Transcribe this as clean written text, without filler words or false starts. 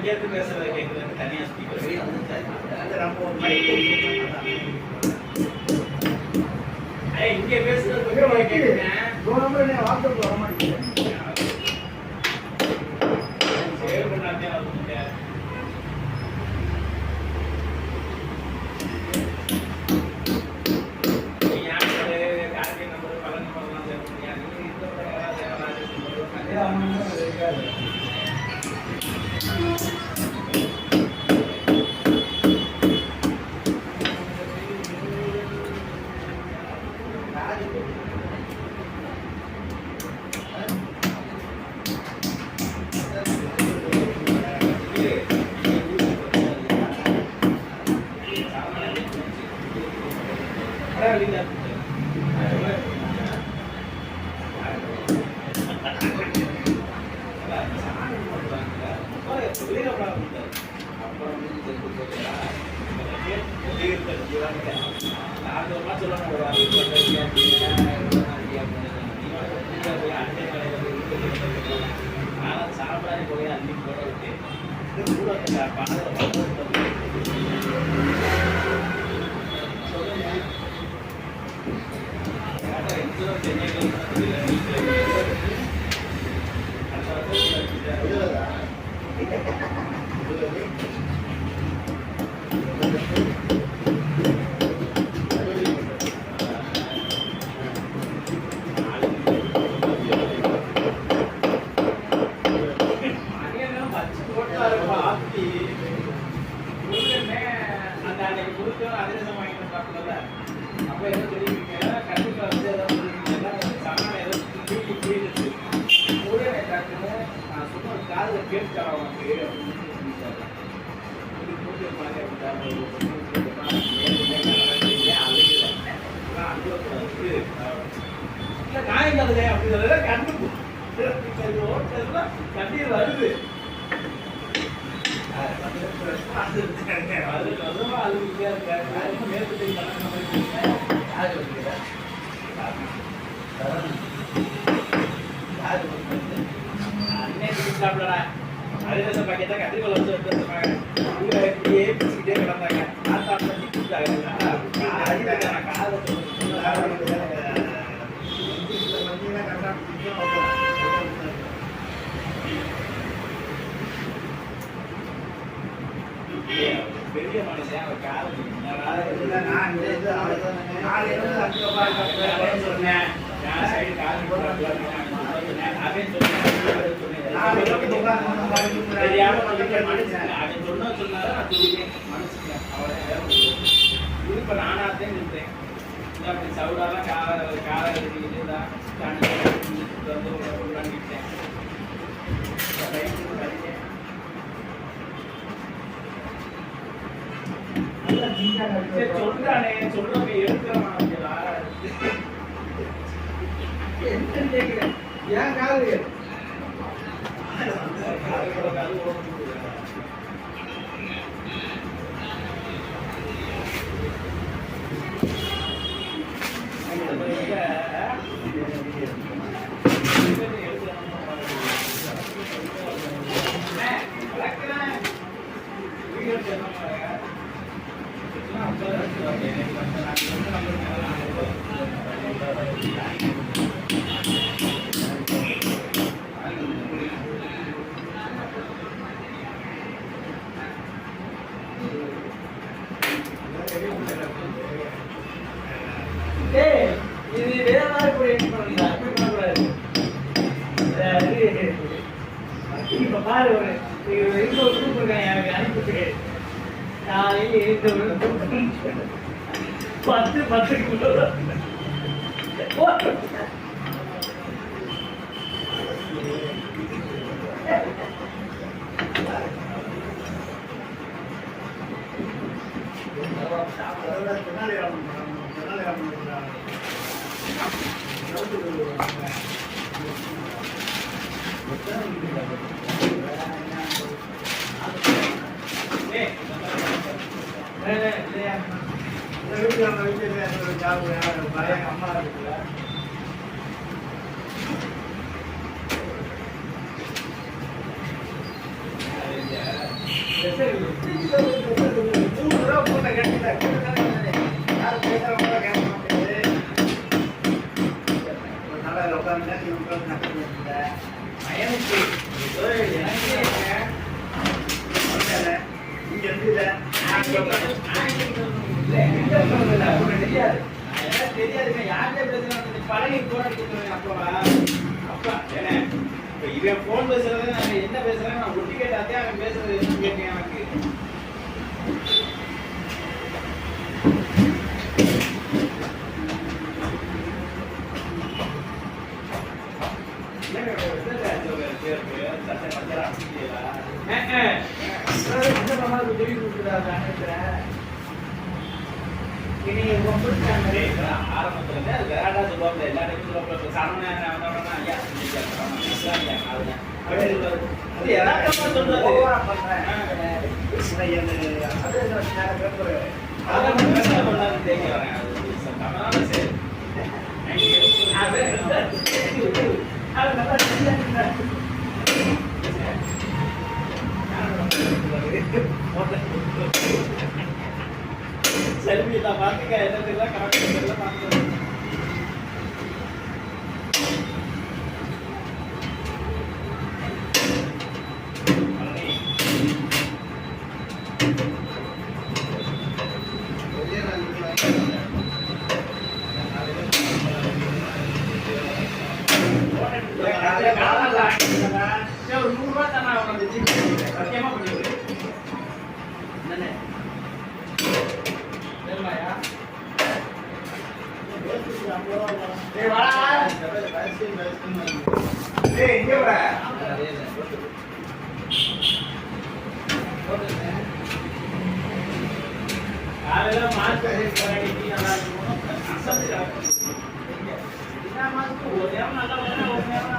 அங்கேயிருந்து பேசுறத கேட்குறது தனியாக ஸ்பீக்கர் இங்கே பேசுறது கேட்குறேன் வாட்ஸ்அப் வர மாட்டேங்குது சேவ் பண்ணாதே சாப்பிடாத போய் அள்ளி போட விட்டு கண்ணீர் வருது அதிரச பாக்கெட்டா கத்திரிக்கோள் வந்து எடுத்துருப்பாங்க இப்படியே பிடிச்சிக்கிட்டே கிடந்தாங்க பெரிய மனுஷன் அவர் சொன்னேன் இப்ப நானாத்தான் இருந்தேன் அப்படி சவுடாலாம் கால எடுத்துக்கிட்டு தான் சொல்றானே சொல்றவங்க எடுக்கிறவன் என்ன கேட்கிறேன் ஏன் காது இது வேற மாதிரி கூட என்ன பண்ணுங்க அப்படி பண்ணக்கூடாது. இப்ப பாரு ஒரு குரூப் இருக்காங்க எனக்கு அனுப்பிட்டு காலையில் எழுந்து 10 கிலோ அம்மா இருக்குல்ல தெரியாதுங்க யார்கிட்ட பேசுறாங்க பழகி போராடி அப்பா என்ன இவன் போன் பேசுறது நாங்க என்ன பேசுறாங்க நான் ஒட்டி கேட்டாதே அவன் பேசுறது என்ன கேட்டேன் எனக்கு ஆரம்பத்துல அது வேறடா சொல்லுவாங்க எல்லாருமே சொல்லுவாங்க சாதாரண செல்வி தான் பாத்துக்க என்னதெல்லாம் கரெக்டா பாத்துக்க ஒரு 100 ரூபாய் தானே அவனுக்கு சத்தியமா பண்ணிவிடு என்னண்ணே தெரியுமாயா டேய் வாடா டேய் இங்க வா காலையில மார்க் பண்ணிட்டு நல்லா இருக்கும் அசந்து என்ன மார்க் ஒரு நேரம் நல்லா ஒரு நேரம்